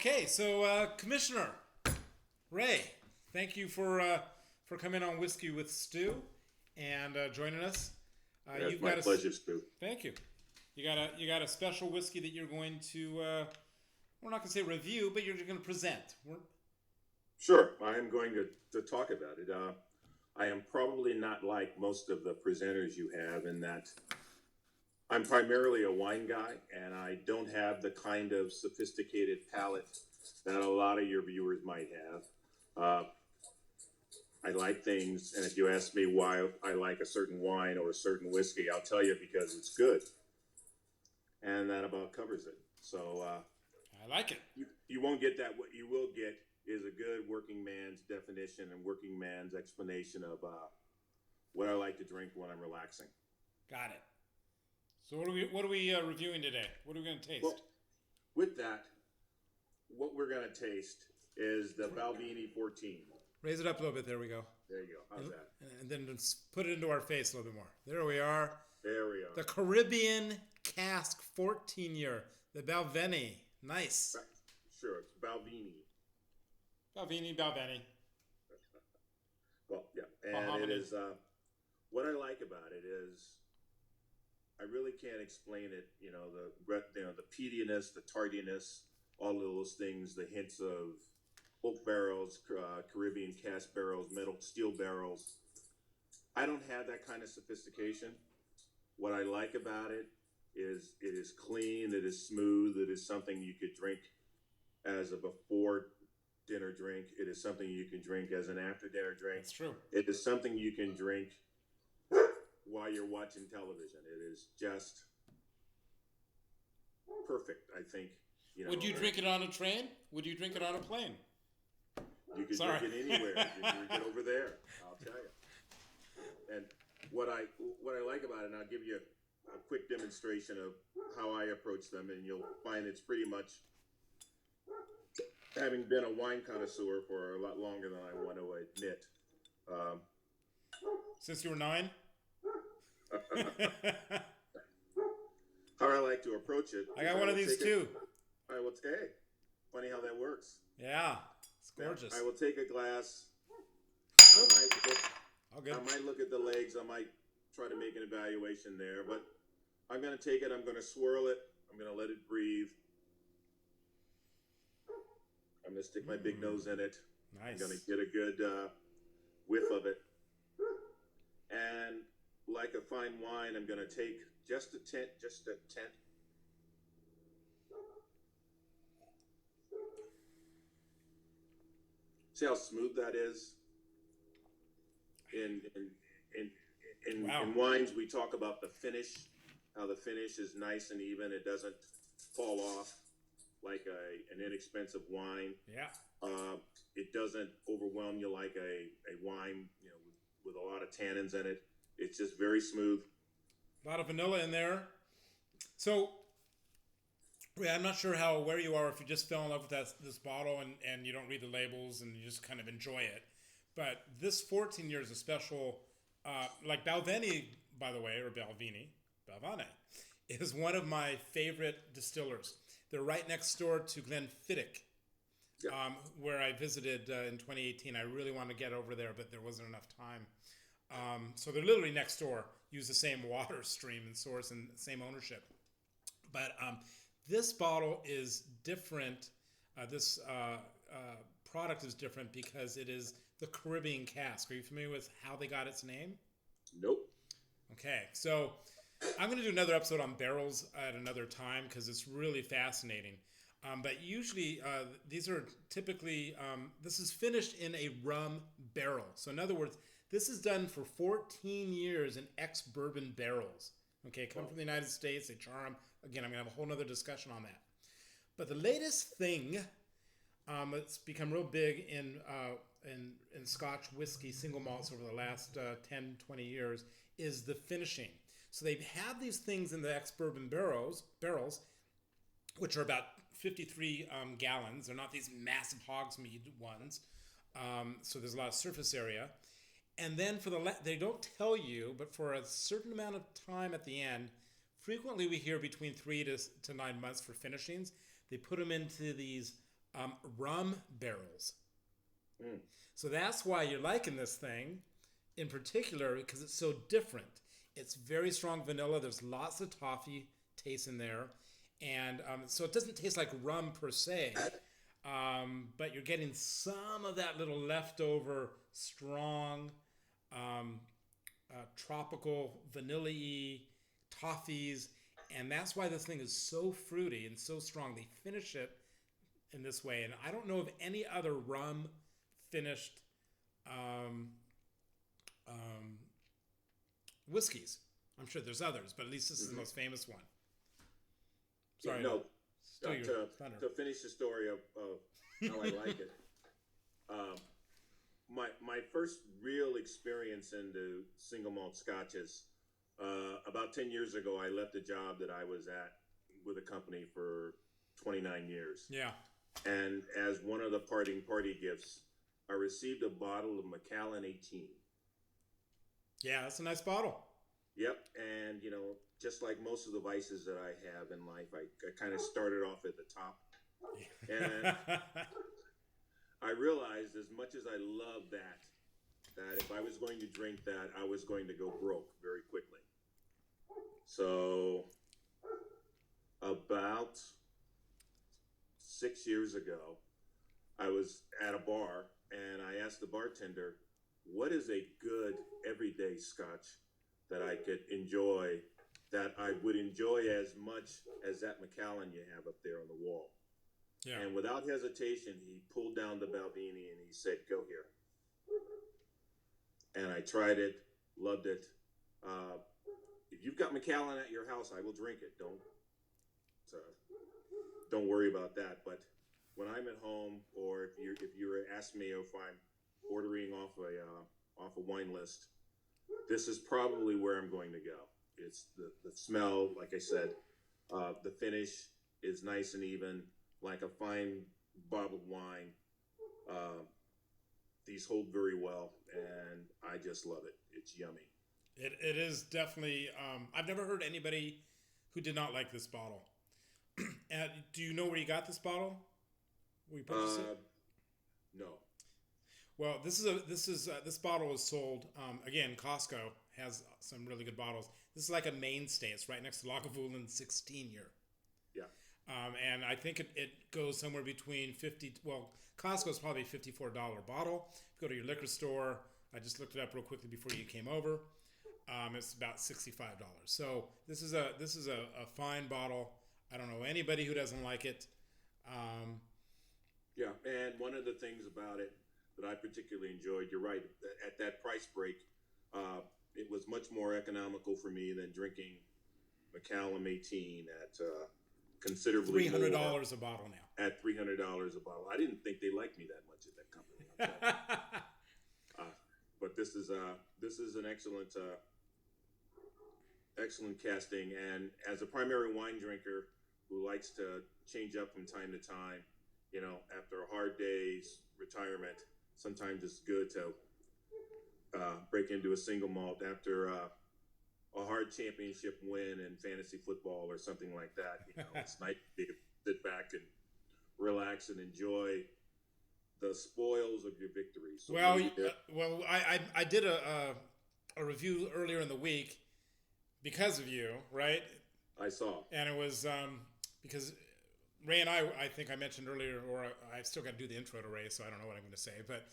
Okay, so Commissioner Ray, thank you for coming on Whiskey with Stu and joining us. That's my pleasure, Stu. Thank you. You got a special whiskey that you're going to we're not going to say review, but you're going to present. Sure, I am going to talk about it. I am probably not like most of the presenters you have in that I'm primarily a wine guy, and I don't have the kind of sophisticated palate that a lot of your viewers might have. I like things, and if you ask me why I like a certain wine or a certain whiskey, I'll tell you because it's good, and that about covers it. So I like it. you won't get that. What you will get is a good working man's definition and working man's explanation of what I like to drink when I'm relaxing. Got it. So what are we reviewing today? What are we going to taste? Well, with that, what we're going to taste is the Balvenie 14. Raise it up a little bit. There we go. There you go. How's that? And then just put it into our face a little bit more. There we are. There we are. The Caribbean Cask 14 year. The Balvenie. Nice. Sure, it's Balvenie. Balvenie. Well, yeah. And it is, what I like about it is, I really can't explain it. The peatiness, the tardiness, all of those things, the hints of oak barrels, Caribbean cask barrels, metal steel barrels. I don't have that kind of sophistication. What I like about it is clean, it is smooth, it is something you could drink as a before dinner drink. It is something you can drink as an after dinner drink. That's true. It is something you can drink while you're watching television. It is just perfect, I think. Would you drink it on a train? Would you drink it on a plane? You can drink it anywhere. You can drink it over there. I'll tell you. And what I like about it, and I'll give you a quick demonstration of how I approach them, and you'll find it's pretty much, having been a wine connoisseur for a lot longer than I want to admit. Since you were 9? How I like to approach it. I got one of these too. Hey, funny how that works. Yeah, it's gorgeous. I will take a glass. I might look at the legs. I might try to make an evaluation there, but I'm going to take it. I'm going to swirl it. I'm going to let it breathe. I'm going to stick my big nose in it. Nice. I'm going to get a good whiff of it. And like a fine wine, I'm going to take just a tenth. See how smooth that is? In wines, we talk about the finish, how the finish is nice and even. It doesn't fall off like an inexpensive wine. Yeah. It doesn't overwhelm you like a wine, with a lot of tannins in it. It's just very smooth. A lot of vanilla in there. So, I'm not sure how aware you are if you just fell in love with this bottle and you don't read the labels and you just kind of enjoy it. But this 14 year is a special, like Balvenie, by the way, or Balvenie, is one of my favorite distillers. They're right next door to Glenfiddich, Yep. where I visited in 2018. I really wanted to get over there, but there wasn't enough time. So they're literally next door, use the same water stream and source and same ownership. But this bottle is different. This product is different because it is the Caribbean Cask. Are you familiar with how they got its name? Nope. Okay, so I'm going to do another episode on barrels at another time because it's really fascinating. But usually these are typically, this is finished in a rum barrel. So in other words, this is done for 14 years in ex-bourbon barrels. Okay, come from the United States, they char them. Again, I'm going to have a whole nother discussion on that. But the latest thing that's become real big in Scotch whiskey single malts over the last 10, 20 years is the finishing. So they've had these things in the ex-bourbon barrels, which are about 53 gallons. They're not these massive Hogsmeade ones. So there's a lot of surface area. And then they don't tell you, but for a certain amount of time at the end, frequently we hear between 3 to 9 months for finishings. They put them into these rum barrels. Mm. So that's why you're liking this thing in particular, because it's so different. It's very strong vanilla. There's lots of toffee taste in there. And so it doesn't taste like rum per se, but you're getting some of that little leftover strong tropical vanilla-y toffees. And that's why this thing is so fruity and so strong. They finish it in this way. And I don't know of any other rum finished whiskeys. I'm sure there's others, but at least this is the most famous one. Sorry. No. Steal your thunder. To finish the story of how I like it. My first real experience into single malt scotches, about 10 years ago, I left a job that I was at with a company for 29 years. Yeah. And as one of the party gifts, I received a bottle of Macallan 18. Yeah, that's a nice bottle. Yep. And, just like most of the vices that I have in life, I kind of started off at the top. And I realized, as much as I love that if I was going to drink that, I was going to go broke very quickly. So about 6 years ago, I was at a bar and I asked the bartender, what is a good everyday scotch that I could enjoy, that I would enjoy as much as that Macallan you have up there on the wall? Yeah. And without hesitation, he pulled down the Balvenie and he said, go here. And I tried it, loved it. If you've got Macallan at your house, I will drink it. Don't worry about that. But when I'm at home, or if you're asking me if I'm ordering off a wine list, this is probably where I'm going to go. It's the smell, like I said, the finish is nice and even, like a fine bottled wine. These hold very well, and I just love it. It's yummy. It is definitely. I've never heard anybody who did not like this bottle. Do you know where you got this bottle? Where you purchased it? No. Well, this bottle is sold again. Costco has some really good bottles. This is like a mainstay. It's right next to Lagavulin 16 year. Yeah. And I think it goes somewhere between Costco's probably $54 bottle. If you go to your liquor store, I just looked it up real quickly before you came over. It's about $65. So this is a fine bottle. I don't know anybody who doesn't like it. Yeah, and one of the things about it that I particularly enjoyed, you're right, at that price break, it was much more economical for me than drinking Macallan 18 at considerably $300 a bottle now. At $300 a bottle. I didn't think they liked me that much at that company. But this is an excellent casting, and as a primary wine drinker who likes to change up from time to time, after a hard day's retirement, sometimes it's good to break into a single malt after a hard championship win in fantasy football or something like that. It's nice to sit back and relax and enjoy the spoils of your victories. So I did a review earlier in the week because of you, right? I saw. And it was because Ray and I think I mentioned earlier, or I still got to do the intro to Ray, so I don't know what I'm going to say, but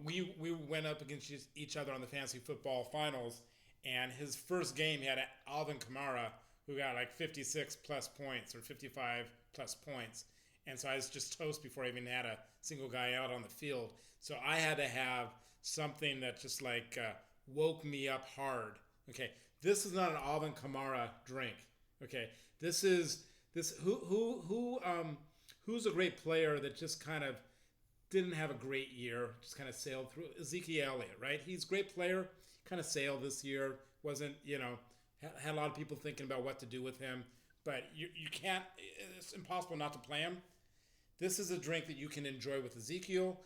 we went up against each other on the fantasy football finals, and his first game he had Alvin Kamara, who got like 56 plus points or 55 plus points. And so I was just toast before I even had a single guy out on the field. So I had to have something that just like woke me up hard. Okay, this is not an Alvin Kamara drink. Okay, who's a great player that just kind of didn't have a great year, just kind of sailed through? Ezekiel Elliott, right? He's a great player, kind of sailed this year. Wasn't, had a lot of people thinking about what to do with him, but you can't, it's impossible not to play him. This is a drink that you can enjoy with Ezekiel.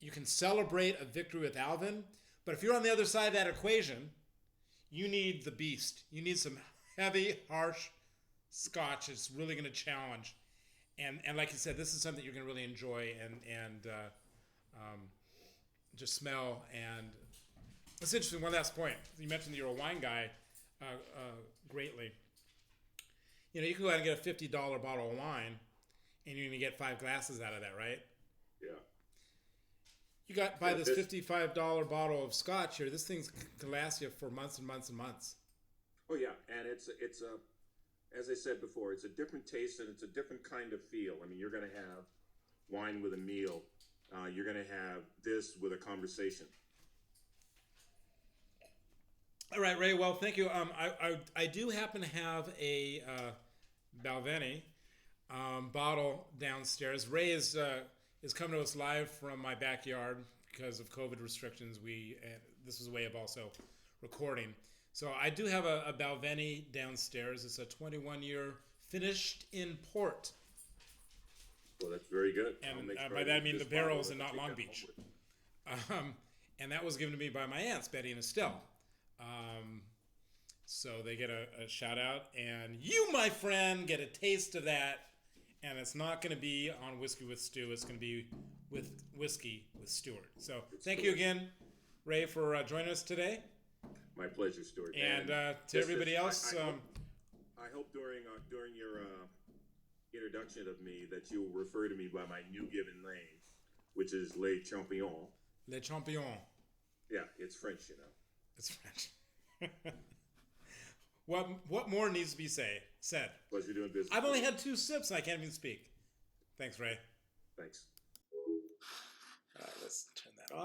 You can celebrate a victory with Alvin, but if you're on the other side of that equation, you need the beast. You need some heavy, harsh scotch. It's really going to challenge. and like you said, this is something you're going to really enjoy and um, just smell. And it's interesting. One last point. You mentioned that you're a wine guy greatly. You know, you can go out and get a $50 bottle of wine, and you're going to get 5 glasses out of that, right? Yeah. You got buy this $55 bottle of scotch here. This thing's can last you for months and months and months. Oh yeah, and it's a, as I said before, it's a different taste and it's a different kind of feel. I mean, you're going to have wine with a meal. You're going to have this with a conversation. All right, Ray. Well, thank you. I do happen to have a Balvenie bottle downstairs. Ray is coming to us live from my backyard because of COVID restrictions. This was a way of also recording. So I do have a Balvenie downstairs. It's a 21-year finished in port. Well, that's very good. And by that I mean the barrels and not Long Beach. And that was given to me by my aunts, Betty and Estelle. So they get a shout out, and you, my friend, get a taste of that. And it's not going to be on Whiskey with Stu. It's going to be with Whiskey with Stuart. So thank you again, Ray, for joining us today. My pleasure, Stuart. And to everybody else, I hope during your introduction of me that you will refer to me by my new given name, which is Les Champions. Les Champions. Yeah, it's French, you know. It's French. What more needs to be said? Pleasure doing business. I've only had 2 sips and I can't even speak. Thanks, Ray. Thanks. All right, let's turn that off.